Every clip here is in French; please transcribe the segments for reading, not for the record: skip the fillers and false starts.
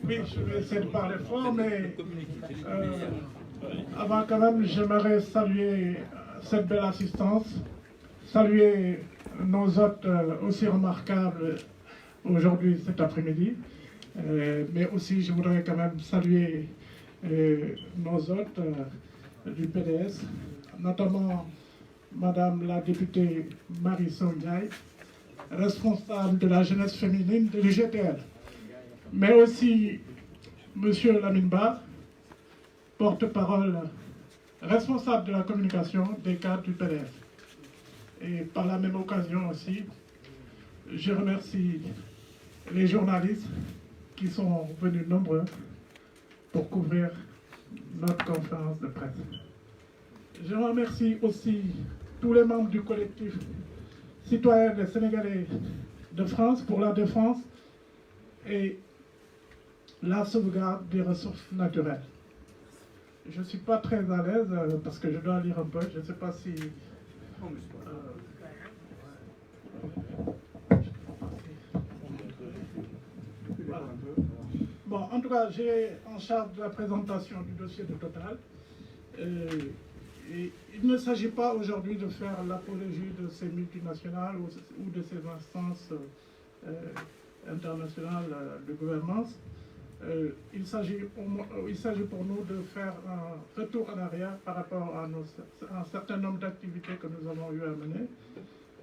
Oui, je vais essayer de parler fort, mais avant quand même, j'aimerais saluer cette belle assistance, saluer nos hôtes aussi remarquables aujourd'hui, cet après-midi, mais aussi je voudrais quand même saluer nos hôtes du PDS, notamment Madame la députée Marie-Soeur Ndiaye, responsable de la jeunesse féminine de l'UGTL, mais aussi Monsieur Lamine Ba, porte-parole responsable de la communication des cadres du PDS. Et par la même occasion aussi, je remercie les journalistes qui sont venus nombreux pour couvrir notre conférence de presse. Je remercie aussi tous les membres du collectif citoyen des Sénégalais de France pour la défense et la sauvegarde des ressources naturelles. Je ne suis pas très à l'aise parce que je dois lire un peu. Je ne sais pas si... Voilà. Bon, en tout cas, j'ai en charge de la présentation du dossier de Total. Et il ne s'agit pas aujourd'hui de faire l'apologie de ces multinationales ou de ces instances internationales de gouvernance. Il s'agit pour nous de faire un retour en arrière par rapport à un certain nombre d'activités que nous avons eu à mener.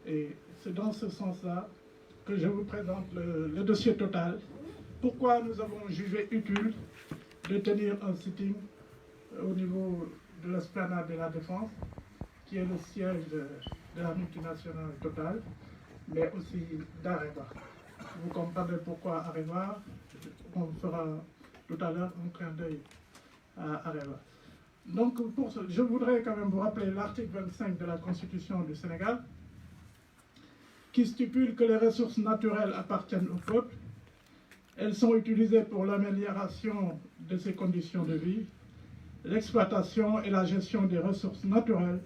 Et c'est dans ce sens-là que je vous présente le dossier Total. Pourquoi nous avons jugé utile de tenir un sitting au niveau de l'esplanade de la Défense, qui est le siège de la multinationale Total, mais aussi d'Areva. Vous comprendrez pourquoi Areva. On fera tout à l'heure un clin d'œil à Areva. Donc, je voudrais quand même vous rappeler l'article 25 de la Constitution du Sénégal, qui stipule que les ressources naturelles appartiennent au peuple. Elles sont utilisées pour l'amélioration de ses conditions de vie. L'exploitation et la gestion des ressources naturelles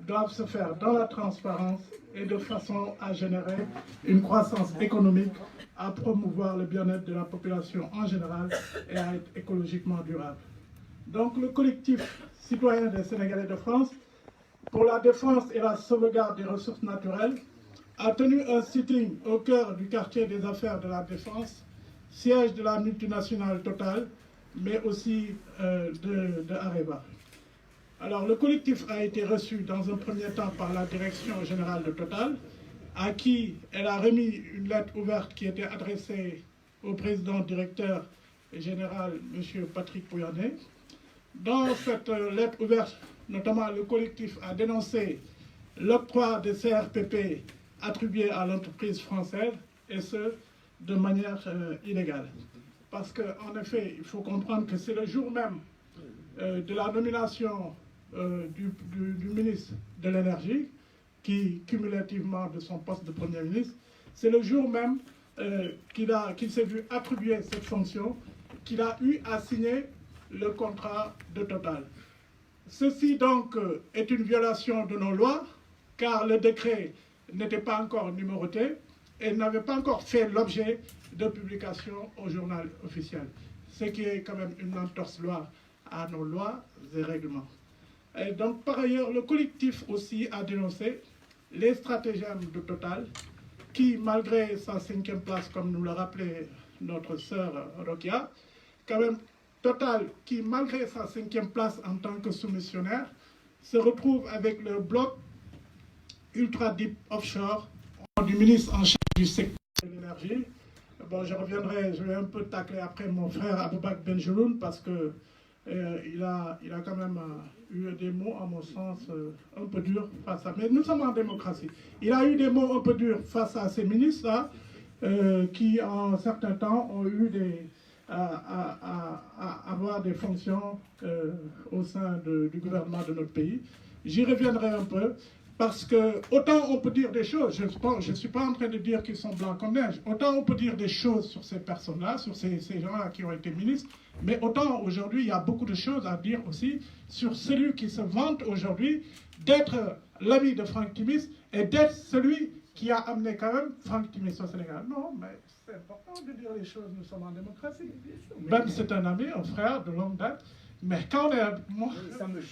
doivent se faire dans la transparence et de façon à générer une croissance économique, à promouvoir le bien-être de la population en général et à être écologiquement durable. Donc le collectif citoyen des Sénégalais de France pour la défense et la sauvegarde des ressources naturelles a tenu un sitting au cœur du quartier des affaires de la Défense, siège de la multinationale Total, mais aussi de Areva. Alors le collectif a été reçu dans un premier temps par la direction générale de Total, à qui elle a remis une lettre ouverte qui était adressée au président directeur général, M. Patrick Pouyanné. Dans cette lettre ouverte, notamment le collectif a dénoncé l'octroi des CRPP attribués à l'entreprise française, et ce, de manière illégale. Parce qu'en effet, il faut comprendre que c'est le jour même de la nomination du ministre de l'Énergie, qui, cumulativement de son poste de Premier ministre, c'est le jour même qu'il s'est vu attribuer cette fonction, qu'il a eu à signer le contrat de Total. Ceci donc est une violation de nos lois, car le décret n'était pas encore numéroté et n'avait pas encore fait l'objet de publication au journal officiel, ce qui est quand même une entorse-loi à nos lois et règlements. Et donc, par ailleurs, le collectif aussi a dénoncé les stratagèmes de Total, qui, malgré sa 5e place, comme nous l'a rappelé notre sœur Rokia, quand même, Total, qui, malgré sa 5e place en tant que soumissionnaire, se retrouve avec le bloc Ultra Deep Offshore du ministre en charge du secteur de l'énergie. Bon, je vais un peu tacler après mon frère Aboubak Benjeloun, parce que il a quand même eu des mots, à mon sens, un peu durs face à... Mais nous sommes en démocratie. Il a eu des mots un peu durs face à ces ministres-là, qui, en certains temps, ont eu à avoir des fonctions au sein du gouvernement de notre pays. J'y reviendrai un peu. Parce que, autant on peut dire des choses, je ne suis pas en train de dire qu'ils sont blancs comme neige, autant on peut dire des choses sur ces personnes-là, sur ces gens-là qui ont été ministres, mais autant aujourd'hui, il y a beaucoup de choses à dire aussi sur celui qui se vante aujourd'hui d'être l'ami de Franck Timis et d'être celui qui a amené quand même Franck Timis au Sénégal. Non, mais c'est important de dire les choses, nous sommes en démocratie. Ben, c'est un ami, un frère de longue date. Mais quand on est... Moi,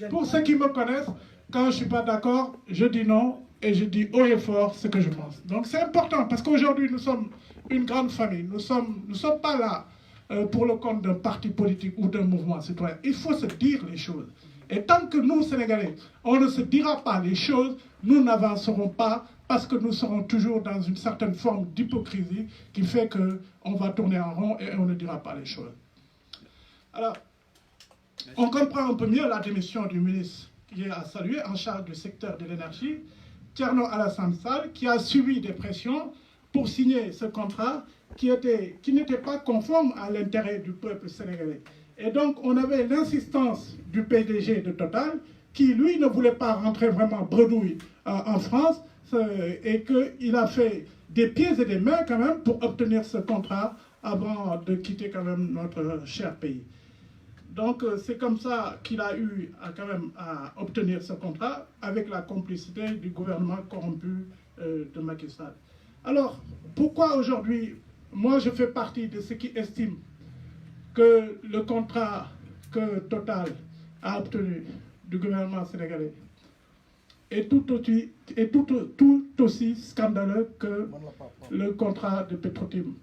pour ceux qui me connaissent, quand je ne suis pas d'accord, je dis non et je dis haut et fort ce que je pense. Donc c'est important parce qu'aujourd'hui, nous sommes une grande famille. Nous ne sommes pas là pour le compte d'un parti politique ou d'un mouvement citoyen. Il faut se dire les choses. Et tant que nous, Sénégalais, on ne se dira pas les choses, nous n'avancerons pas parce que nous serons toujours dans une certaine forme d'hypocrisie qui fait qu'on va tourner en rond et on ne dira pas les choses. Alors, on comprend un peu mieux la démission du ministre qui est à saluer en charge du secteur de l'énergie, Thierno Alassane Sall, qui a subi des pressions pour signer ce contrat qui n'était pas conforme à l'intérêt du peuple sénégalais. Et donc, on avait l'insistance du PDG de Total, qui, lui, ne voulait pas rentrer vraiment bredouille en France, et qu'il a fait des pieds et des mains quand même pour obtenir ce contrat avant de quitter quand même notre cher pays. Donc, c'est comme ça qu'il a eu quand même à obtenir ce contrat avec la complicité du gouvernement corrompu de Macky Sall. Alors, pourquoi aujourd'hui, moi je fais partie de ceux qui estiment que le contrat que Total a obtenu du gouvernement sénégalais est tout aussi scandaleux que le contrat de Petro-Tim.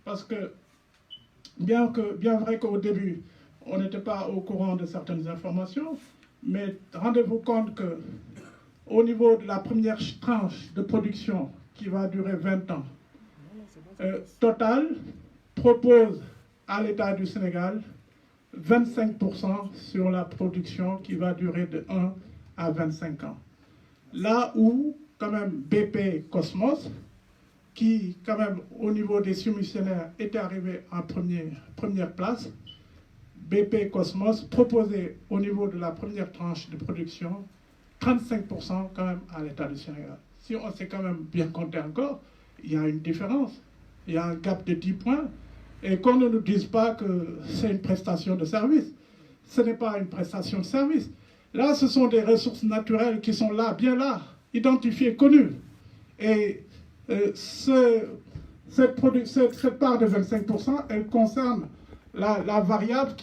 Parce que, bien vrai qu'au début, on n'était pas au courant de certaines informations, mais rendez-vous compte qu'au niveau de la première tranche de production qui va durer 20 ans, Total propose à l'État du Sénégal 25% sur la production qui va durer de 1 à 25 ans. Là où, quand même, BP Cosmos, qui, quand même, au niveau des soumissionnaires, était arrivé en première place, BP Cosmos proposait au niveau de la première tranche de production 35% quand même à l'État du Sénégal. Si on sait quand même bien compter encore, il y a une différence. Il y a un gap de 10 points. Et qu'on ne nous dise pas que c'est une prestation de service. Ce n'est pas une prestation de service. Là, ce sont des ressources naturelles qui sont là, bien là, identifiées, connues. Et cette part de 25%, elle concerne la variable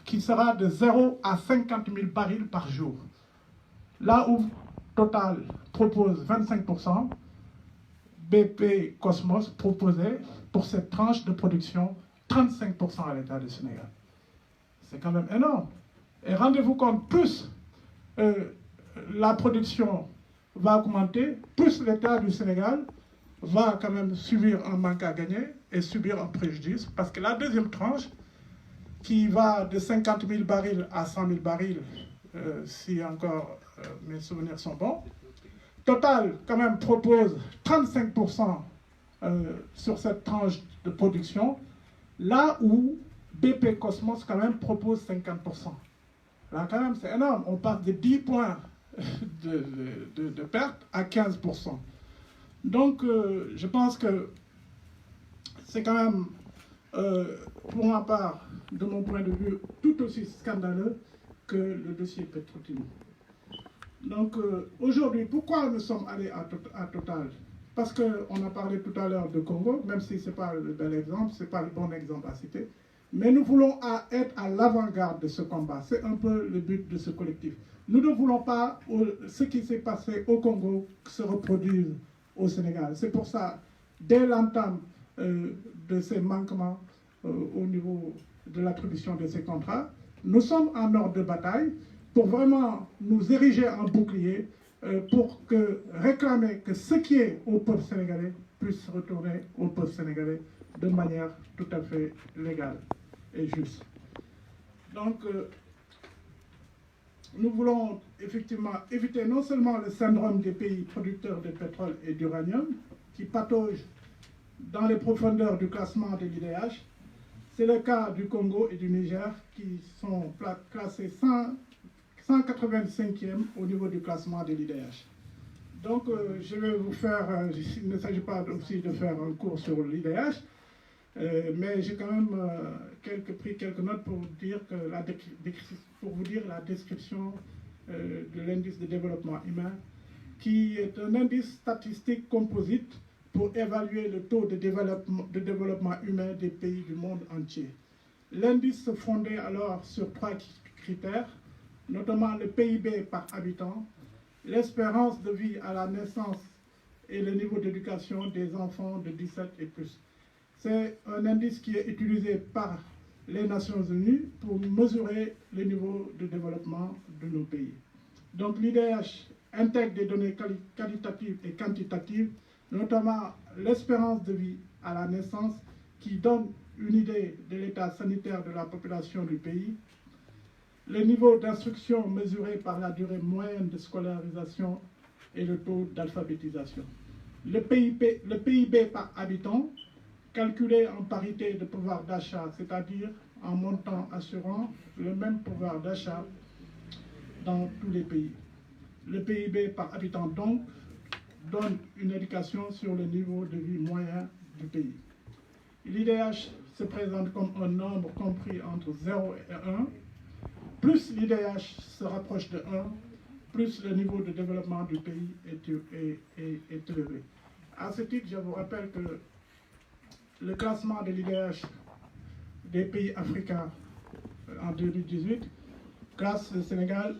qui sera de 0 à 50 000 barils par jour. Là où Total propose 25%, BP Cosmos proposait pour cette tranche de production 35% à l'État du Sénégal. C'est quand même énorme. Et rendez-vous compte, plus la production va augmenter, plus l'État du Sénégal va quand même subir un manque à gagner et subir un préjudice, parce que la deuxième tranche, qui va de 50 000 barils à 100 000 barils, si encore mes souvenirs sont bons, Total, quand même, propose 35% sur cette tranche de production, là où BP Cosmos, quand même, propose 50%. Là, quand même, c'est énorme. On passe de 10 points de perte à 15%. Donc, je pense que c'est quand même, pour ma part, de mon point de vue, tout aussi scandaleux que le dossier Petro-Tim. Donc aujourd'hui, pourquoi nous sommes allés à Total? Parce qu'on a parlé tout à l'heure de Congo, même si ce n'est pas le bel exemple, ce n'est pas le bon exemple à citer. Mais nous voulons être à l'avant-garde de ce combat. C'est un peu le but de ce collectif. Nous ne voulons pas ce qui s'est passé au Congo se reproduise au Sénégal. C'est pour ça, dès l'entame de ces manquements au niveau de l'attribution de ces contrats, nous sommes en ordre de bataille pour vraiment nous ériger en bouclier pour réclamer que ce qui est au peuple sénégalais puisse retourner au peuple sénégalais de manière tout à fait légale et juste. Donc, nous voulons effectivement éviter non seulement le syndrome des pays producteurs de pétrole et d'uranium qui patauge dans les profondeurs du classement de l'IDH. C'est le cas du Congo et du Niger qui sont classés 185e au niveau du classement de l'IDH. Donc, je vais vous faire, il ne s'agit pas aussi de faire un cours sur l'IDH, mais j'ai quand même pris quelques notes pour vous dire la description de l'indice de développement humain qui est un indice statistique composite pour évaluer le taux de développement humain des pays du monde entier. L'indice se fondait alors sur 3 critères, notamment le PIB par habitant, l'espérance de vie à la naissance et le niveau d'éducation des enfants de 17 et plus. C'est un indice qui est utilisé par les Nations Unies pour mesurer le niveau de développement de nos pays. Donc l'IDH intègre des données qualitatives et quantitatives, notamment l'espérance de vie à la naissance qui donne une idée de l'état sanitaire de la population du pays, le niveau d'instruction mesuré par la durée moyenne de scolarisation et le taux d'alphabétisation. Le PIB par habitant, calculé en parité de pouvoir d'achat, c'est-à-dire en montant assurant le même pouvoir d'achat dans tous les pays. Le PIB par habitant, donc, donne une indication sur le niveau de vie moyen du pays. L'IDH se présente comme un nombre compris entre 0 et 1. Plus l'IDH se rapproche de 1, plus le niveau de développement du pays est élevé. À ce titre, je vous rappelle que le classement de l'IDH des pays africains en 2018 classe le Sénégal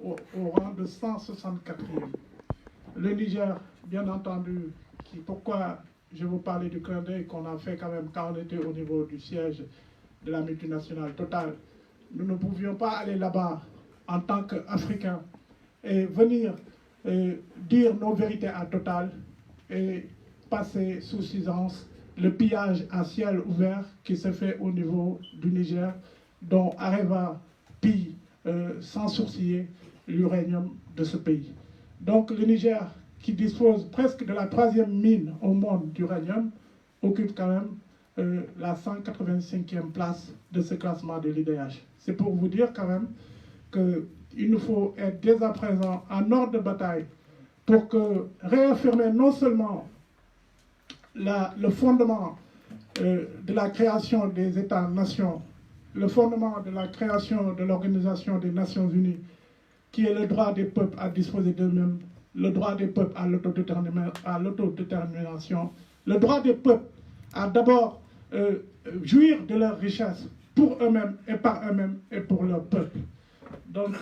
au rang de 164e. Le Niger, bien entendu, pourquoi je vous parlais du clin d'œil qu'on a fait quand même quand on était au niveau du siège de la multinationale Total. Nous ne pouvions pas aller là-bas en tant qu'Africains et venir dire nos vérités à Total et passer sous silence le pillage à ciel ouvert qui se fait au niveau du Niger, dont Areva pille sans sourciller l'uranium de ce pays. Donc le Niger, qui dispose presque de la 3e mine au monde d'uranium, occupe quand même la 185e place de ce classement de l'IDH. C'est pour vous dire quand même qu'il nous faut être dès à présent en ordre de bataille pour réaffirmer non seulement le fondement de la création des États-nations, le fondement de la création de l'Organisation des Nations Unies, qui est le droit des peuples à disposer d'eux-mêmes, le droit des peuples à l'autodétermination, le droit des peuples à d'abord jouir de leurs richesses pour eux-mêmes et par eux-mêmes et pour leur peuple. Donc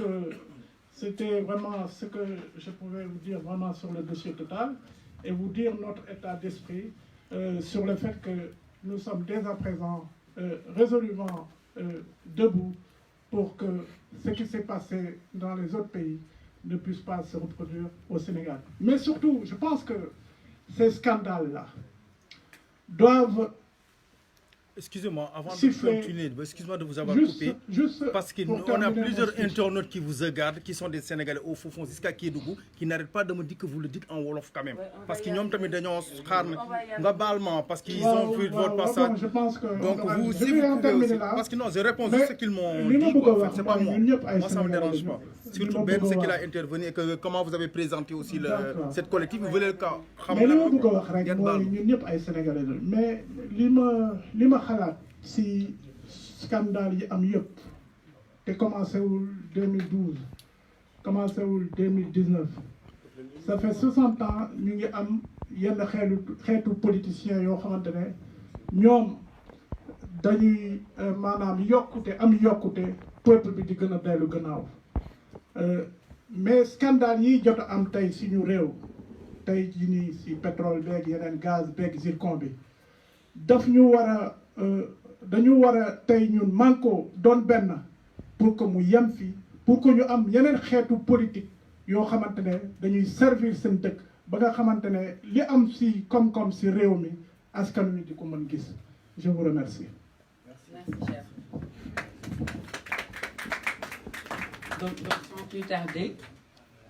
c'était vraiment ce que je pouvais vous dire vraiment sur le dossier Total et vous dire notre état d'esprit sur le fait que nous sommes dès à présent résolument debout pour que ce qui s'est passé dans les autres pays ne puisse pas se reproduire au Sénégal. Mais surtout, je pense que ces scandales-là doivent... Excusez-moi, avant de continuer, excusez-moi de vous avoir coupé, parce qu'on a plusieurs internautes qui vous regardent, qui sont des Sénégalais au fond jusqu'à Kédougou, qui n'arrêtent pas de me dire que vous le dites en Wolof quand même. Parce qu'ils ont mis globalement, parce qu'ils ont vu votre passage. Donc vous aussi, vous pouvez aussi. Parce que non, je réponds juste ce qu'ils m'ont dit, en fait, c'est pas moi. Moi, ça ne me dérange pas. Surtout Ben, ce qu'il a intervenu et que comment vous avez présenté aussi cette collective, vous voulez le cas. Mais li ma bëgg a wax rek mooy ñun ñëpp ay Sénégalais la mais li ma xalaat si scandale yi am yëpp te commencé wul 2012 commencé wul 2019 ça fait 60 ans ñu ngi am yenn xeetu politiciens yoo xamante ne ñoom dañuy maanaam yokkute am yokkute peuple bi di gën a dellu gannaaw mais scandale yi jot a am tey suñu réew tey jii nii si pétrole beeg yeneen gaz beeg zircon bi daf ñu war a dañu war a tey ñun manko doon benn pour que mu yem fi pour que ñu am yeneen xeetu politique yoo xamante ne dañuy servir seen dëkk ba nga xamante ne li am si koom-koom si réew mi askan wi di ko mën gis. Je vous remercie. Merci, chef. Donc sans plus tarder.